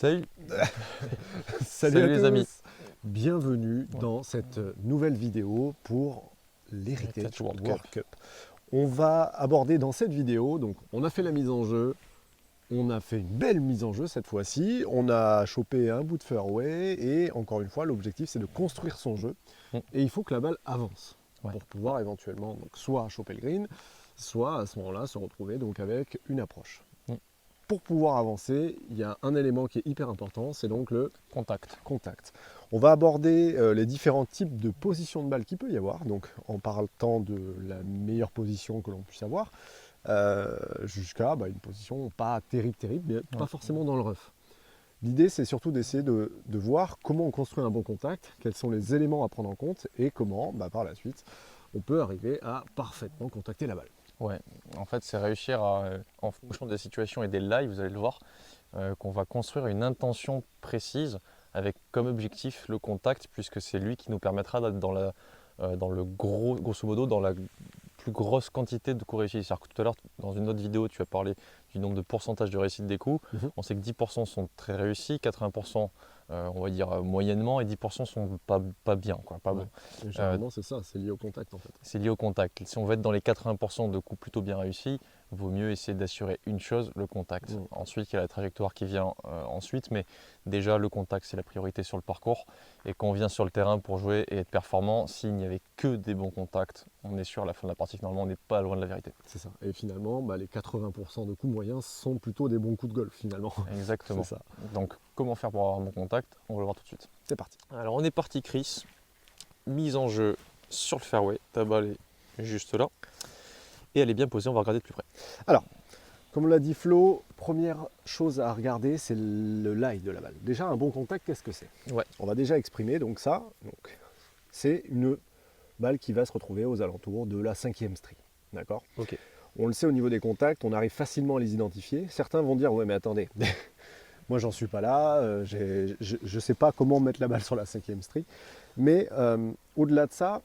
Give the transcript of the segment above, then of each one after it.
Salut. Salut à les tous. amis. Bienvenue dans cette nouvelle vidéo pour l'Heritage World Cup. On va aborder dans cette vidéo, donc on a fait la mise en jeu, on a fait une belle mise en jeu cette fois-ci, on a chopé un bout de fairway et encore une fois l'objectif c'est de construire son jeu et il faut que la balle avance pour pouvoir éventuellement donc, soit choper le green, soit à ce moment-là se retrouver donc avec une approche. Pour pouvoir avancer, il y a un élément qui est hyper important, c'est donc le contact. On va aborder les différents types de positions de balle qu'il peut y avoir, donc en parlant de la meilleure position que l'on puisse avoir, jusqu'à une position pas terrible, mais pas forcément dans le rough. L'idée, c'est surtout d'essayer de voir comment on construit un bon contact, quels sont les éléments à prendre en compte et comment, par la suite, on peut arriver à parfaitement contacter la balle. Ouais, en fait, c'est réussir à, en fonction des situations et des lives, vous allez le voir, qu'on va construire une intention précise avec comme objectif le contact, puisque c'est lui qui nous permettra d'être dans le grosso modo, dans la plus grosse quantité de coups réussis. C'est-à-dire que tout à l'heure, dans une autre vidéo, tu as parlé du nombre de pourcentage de réussite des coups. On sait que 10% sont très réussis, 80% on va dire moyennement et 10% sont pas bien, quoi, pas bon. Généralement, c'est ça, c'est lié au contact en fait. C'est lié au contact. Si on veut être dans les 80% de coups plutôt bien réussis, il vaut mieux essayer d'assurer une chose, le contact. Ensuite, il y a la trajectoire qui vient ensuite, mais déjà le contact, c'est la priorité sur le parcours. Et quand on vient sur le terrain pour jouer et être performant, s'il n'y avait que des bons contacts, on est sûr à la fin de la partie, finalement, on n'est pas loin de la vérité. C'est ça. Et finalement, les 80% de coups moyens sont plutôt des bons coups de golf finalement. Exactement. C'est ça. Donc, comment faire pour avoir un bon contact? On va le voir tout de suite. C'est parti. Alors, on est parti, Chris. Mise en jeu sur le fairway. Ta balle est juste là. Et elle est bien posée, on va regarder de plus près. Alors, comme l'a dit Flo, première chose à regarder, c'est le lie de la balle. Déjà, un bon contact, qu'est-ce que c'est? On va déjà exprimer, donc ça, c'est une balle qui va se retrouver aux alentours de la 5e street. D'accord? Ok. On le sait au niveau des contacts, on arrive facilement à les identifier. Certains vont dire, ouais mais attendez, moi j'en suis pas là, je ne sais pas comment mettre la balle sur la 5e street. Mais au-delà de ça,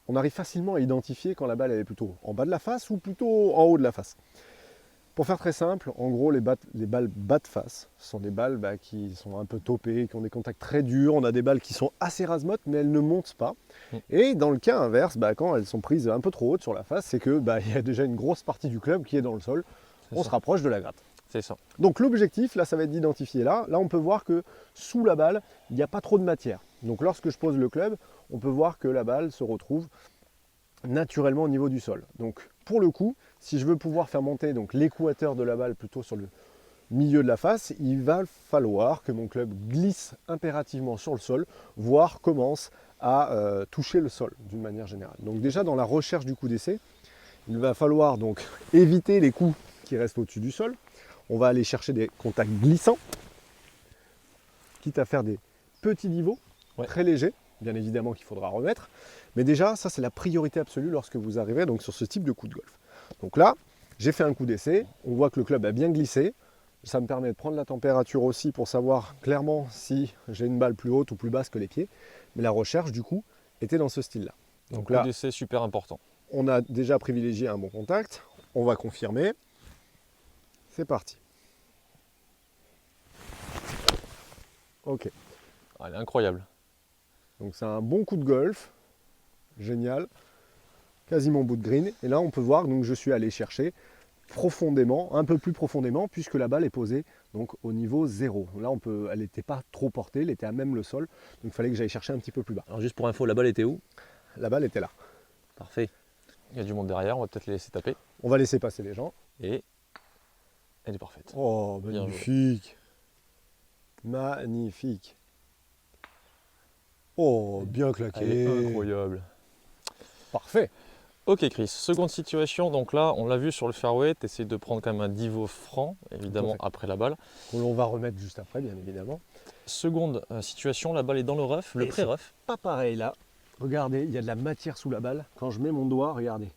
on arrive facilement à identifier quand la balle elle est plutôt en bas de la face ou plutôt en haut de la face. Pour faire très simple, en gros les balles bas de face sont des balles qui sont un peu topées, qui ont des contacts très durs. On a des balles qui sont assez rasemottes mais elles ne montent pas. Et dans le cas inverse, quand elles sont prises un peu trop hautes sur la face, c'est que il y a déjà une grosse partie du club qui est dans le sol. On se rapproche de la gratte. C'est ça. Donc l'objectif, là, ça va être d'identifier là. Là, on peut voir que sous la balle, il n'y a pas trop de matière. Donc lorsque je pose le club, on peut voir que la balle se retrouve naturellement au niveau du sol. Donc pour le coup, si je veux pouvoir faire monter l'équateur de la balle plutôt sur le milieu de la face, il va falloir que mon club glisse impérativement sur le sol, voire commence à toucher le sol d'une manière générale. Donc déjà dans la recherche du coup d'essai, il va falloir donc éviter les coups qui restent au-dessus du sol. On va aller chercher des contacts glissants, quitte à faire des petits niveaux, très légers, bien évidemment qu'il faudra remettre. Mais déjà, ça c'est la priorité absolue lorsque vous arrivez donc, sur ce type de coup de golf. Donc là, j'ai fait un coup d'essai, on voit que le club a bien glissé. Ça me permet de prendre la température aussi pour savoir clairement si j'ai une balle plus haute ou plus basse que les pieds. Mais la recherche, du coup, était dans ce style-là. Donc là, coup d'essai super important. On a déjà privilégié un bon contact. On va confirmer. C'est parti. Ok. Elle est incroyable. Donc c'est un bon coup de golf. Génial. Quasiment au bout de green. Et là, on peut voir que je suis allé chercher profondément, un peu plus profondément, puisque la balle est posée donc au niveau 0. Là, elle n'était pas trop portée, elle était à même le sol. Donc il fallait que j'aille chercher un petit peu plus bas. Alors juste pour info, la balle était où? La balle était là. Parfait. Il y a du monde derrière, on va peut-être les laisser taper. On va laisser passer les gens. Et elle est parfaite. Oh, magnifique. Magnifique. Oh, bien claqué. Elle est incroyable. Parfait. Ok Chris, seconde situation, donc là on l'a vu sur le fairway, tu essaies de prendre quand même un niveau franc, évidemment après la balle. On va remettre juste après, bien évidemment. Seconde situation, la balle est dans le rough, le pré-rough. Pas pareil là. Regardez, il y a de la matière sous la balle. Quand je mets mon doigt, regardez,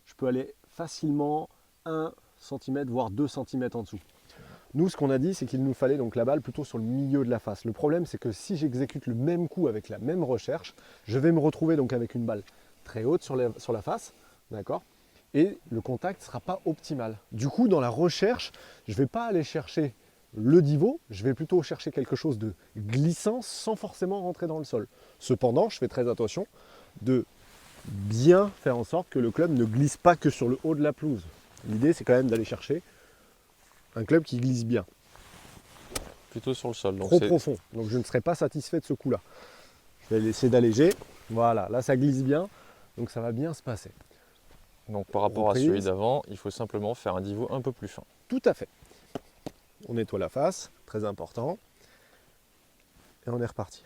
je peux aller facilement 1 cm, voire 2 cm en dessous. Nous, ce qu'on a dit, c'est qu'il nous fallait donc la balle plutôt sur le milieu de la face. Le problème, c'est que si j'exécute le même coup avec la même recherche, je vais me retrouver donc avec une balle très haute sur la face, d'accord? Et le contact ne sera pas optimal. Du coup, dans la recherche, je ne vais pas aller chercher le divot, je vais plutôt chercher quelque chose de glissant sans forcément rentrer dans le sol. Cependant, je fais très attention de bien faire en sorte que le club ne glisse pas que sur le haut de la pelouse. L'idée, c'est quand même d'aller chercher un club qui glisse bien. Plutôt sur le sol. Donc Trop profond. Donc je ne serai pas satisfait de ce coup-là. Je vais laisser d'alléger. Voilà, là ça glisse bien. Donc ça va bien se passer. Donc par rapport à celui d'avant, il faut simplement faire un divot un peu plus fin. Tout à fait. On nettoie la face, très important. Et on est reparti.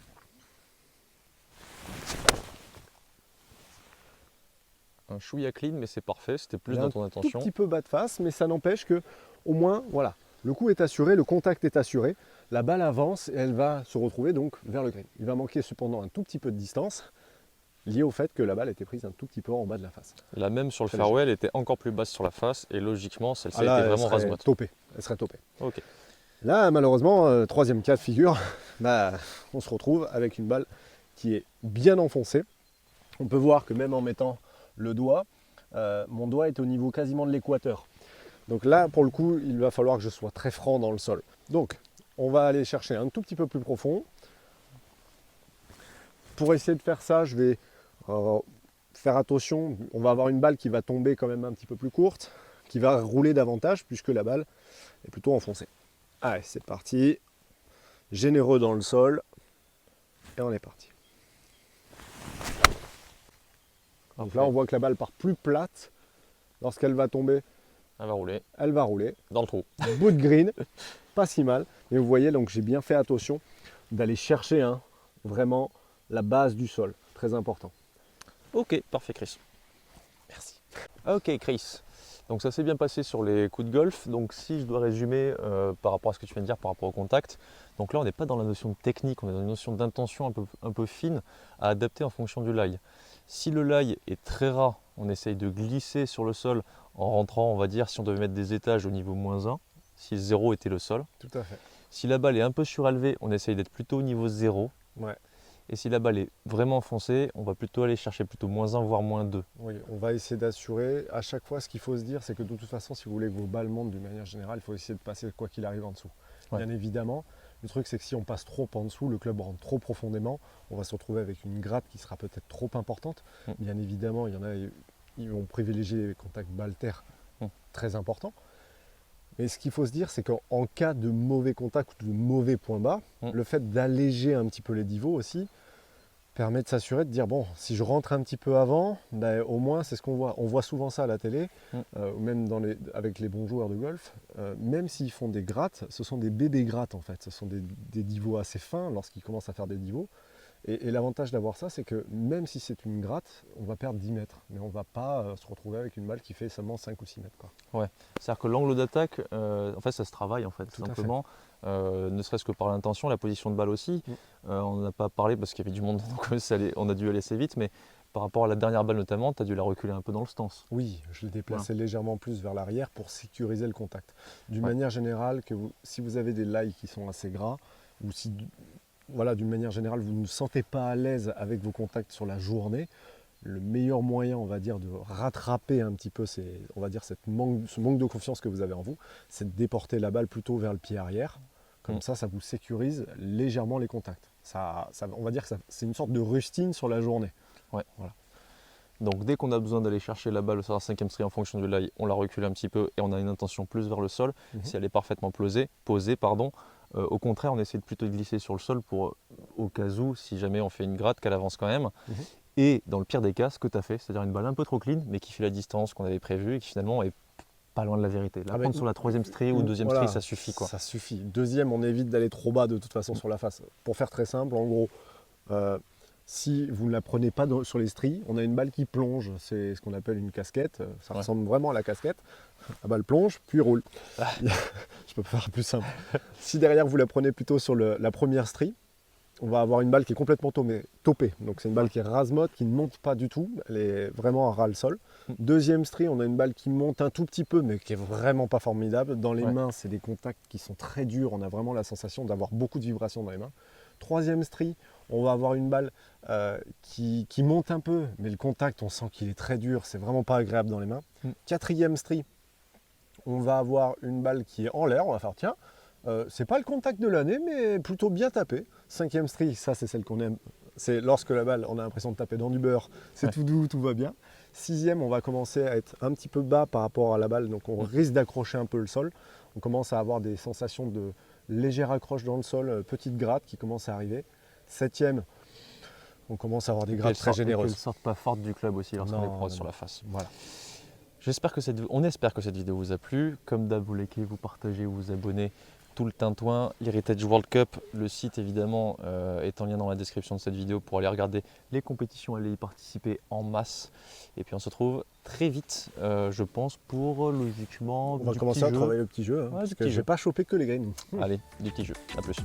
Un chouïa clean, mais c'est parfait, c'était plus dans ton Un tout intention. petit peu bas de face, mais ça n'empêche que, au moins, voilà, le coup est assuré, le contact est assuré, la balle avance et elle va se retrouver donc vers le green. Il va manquer cependant un tout petit peu de distance, lié au fait que la balle était prise un tout petit peu en bas de la face. La même sur le Très fairway, elle était encore plus basse sur la face, et logiquement, celle-ci Là, était elle vraiment serait rase-moite. topée. Elle serait topée. Ok. Là, malheureusement, troisième cas de figure, on se retrouve avec une balle qui est bien enfoncée. On peut voir que même en mettant le doigt, mon doigt est au niveau quasiment de l'équateur. Donc là, pour le coup, il va falloir que je sois très franc dans le sol. Donc, on va aller chercher un tout petit peu plus profond. Pour essayer de faire ça, je vais faire attention. On va avoir une balle qui va tomber quand même un petit peu plus courte, qui va rouler davantage puisque la balle est plutôt enfoncée. Allez, c'est parti. Généreux dans le sol. Et on est parti. Donc là, on voit que la balle part plus plate. Lorsqu'elle va tomber, Elle va rouler elle va rouler. dans le trou. Bout de green, pas si mal. Mais vous voyez, donc j'ai bien fait attention d'aller chercher vraiment la base du sol. Très important. Ok, parfait Chris. Merci. Ok Chris. Donc ça s'est bien passé sur les coups de golf. Donc si je dois résumer par rapport à ce que tu viens de dire par rapport au contact, donc là on n'est pas dans la notion de technique, on est dans une notion d'intention un peu fine à adapter en fonction du lie. Si le lie est très ras, on essaye de glisser sur le sol en rentrant, on va dire, si on devait mettre des étages au niveau -1, si 0 était le sol. Tout à fait. Si la balle est un peu surélevée, on essaye d'être plutôt au niveau 0. Ouais. Et si la balle est vraiment enfoncée, on va plutôt aller chercher plutôt -1 voire -2. Oui, on va essayer d'assurer. À chaque fois, ce qu'il faut se dire, c'est que de toute façon, si vous voulez que vos balles montent d'une manière générale, il faut essayer de passer quoi qu'il arrive en dessous. Ouais. Bien évidemment, le truc, c'est que si on passe trop en dessous, le club rentre trop profondément, on va se retrouver avec une gratte qui sera peut-être trop importante. Bien évidemment, il y en a, ils vont privilégier les contacts balle-terre très importants. Mais ce qu'il faut se dire, c'est qu'en cas de mauvais contact ou de mauvais point bas, le fait d'alléger un petit peu les divots aussi permet de s'assurer de dire bon, si je rentre un petit peu avant, ben, au moins c'est ce qu'on voit. On voit souvent ça à la télé, ou même avec les bons joueurs de golf. Même s'ils font des grattes, ce sont des bébés grattes en fait. Ce sont des divots assez fins lorsqu'ils commencent à faire des divots. Et l'avantage d'avoir ça, c'est que même si c'est une gratte, on va perdre 10 mètres. Mais on ne va pas se retrouver avec une balle qui fait seulement 5 ou 6 mètres. Quoi. Ouais, c'est-à-dire que l'angle d'attaque, en fait, ça se travaille en fait, tout simplement. Ne serait-ce que par l'intention, la position de balle aussi. On n'en a pas parlé parce qu'il y avait du monde, donc on a dû aller assez vite. Mais par rapport à la dernière balle notamment, tu as dû la reculer un peu dans le stance. Oui, je l'ai déplacé légèrement plus vers l'arrière pour sécuriser le contact. D'une manière générale, si vous avez des lies qui sont assez gras, ou si voilà, d'une manière générale, vous ne vous sentez pas à l'aise avec vos contacts sur la journée, le meilleur moyen, on va dire, de rattraper un petit peu ce manque de confiance que vous avez en vous, c'est de déporter la balle plutôt vers le pied arrière. Comme ça vous sécurise légèrement les contacts. On va dire que c'est une sorte de rustine sur la journée. Ouais. Voilà. Donc dès qu'on a besoin d'aller chercher la balle sur la 5e strie en fonction du lie, on la recule un petit peu et on a une intention plus vers le sol. Si elle est parfaitement posée, au contraire, on essaie de plutôt de glisser sur le sol pour, au cas où, si jamais on fait une gratte, qu'elle avance quand même. Et dans le pire des cas, ce que tu as fait, c'est-à-dire une balle un peu trop clean, mais qui fait la distance qu'on avait prévue et qui finalement est pas loin de la vérité. La prendre sur la 3e strie ou 2e strie, ça suffit. Quoi. Ça suffit. Deuxième, on évite d'aller trop bas de toute façon sur la face. Pour faire très simple, en gros, si vous ne la prenez pas sur les stries, on a une balle qui plonge. C'est ce qu'on appelle une casquette. Ça ressemble vraiment à la casquette. La balle plonge, puis roule. Je peux pas faire plus simple. Si derrière vous la prenez plutôt sur la première strie, on va avoir une balle qui est complètement topée. Donc c'est une balle qui est rase-motte, qui ne monte pas du tout. Elle est vraiment à ras le sol. Deuxième strie, on a une balle qui monte un tout petit peu, mais qui est vraiment pas formidable. Dans les mains, c'est des contacts qui sont très durs. On a vraiment la sensation d'avoir beaucoup de vibrations dans les mains. Troisième strie, on va avoir une balle qui monte un peu, mais le contact, on sent qu'il est très dur. C'est vraiment pas agréable dans les mains. Quatrième strie, on va avoir une balle qui est en l'air. On va faire tiens. C'est pas le contact de l'année, mais plutôt bien tapé. 5e strie, ça c'est celle qu'on aime. C'est lorsque la balle, on a l'impression de taper dans du beurre, c'est Ouais. tout doux, tout va bien. 6e, on va commencer à être un petit peu bas par rapport à la balle, donc on risque d'accrocher un peu le sol. On commence à avoir des sensations de légère accroche dans le sol, petite gratte qui commence à arriver. 7e, on commence à avoir des grattes très Qu'elle généreuses. sorte pas forte du club aussi lorsqu'on Non, les croise non, sur non. la face. Voilà. On espère que cette vidéo vous a plu. Comme d'hab, vous likez, vous partagez, vous abonnez, tout le tintouin. Heritage World Cup, le site évidemment est en lien dans la description de cette vidéo pour aller regarder les compétitions, aller y participer en masse. Et puis on se retrouve très vite, je pense, pour logiquement On va du commencer petit à jeu. travailler le petit jeu, hein, Ouais, parce du que petit je jeu. vais pas choper que les greens. Allez, du petit jeu. À plus.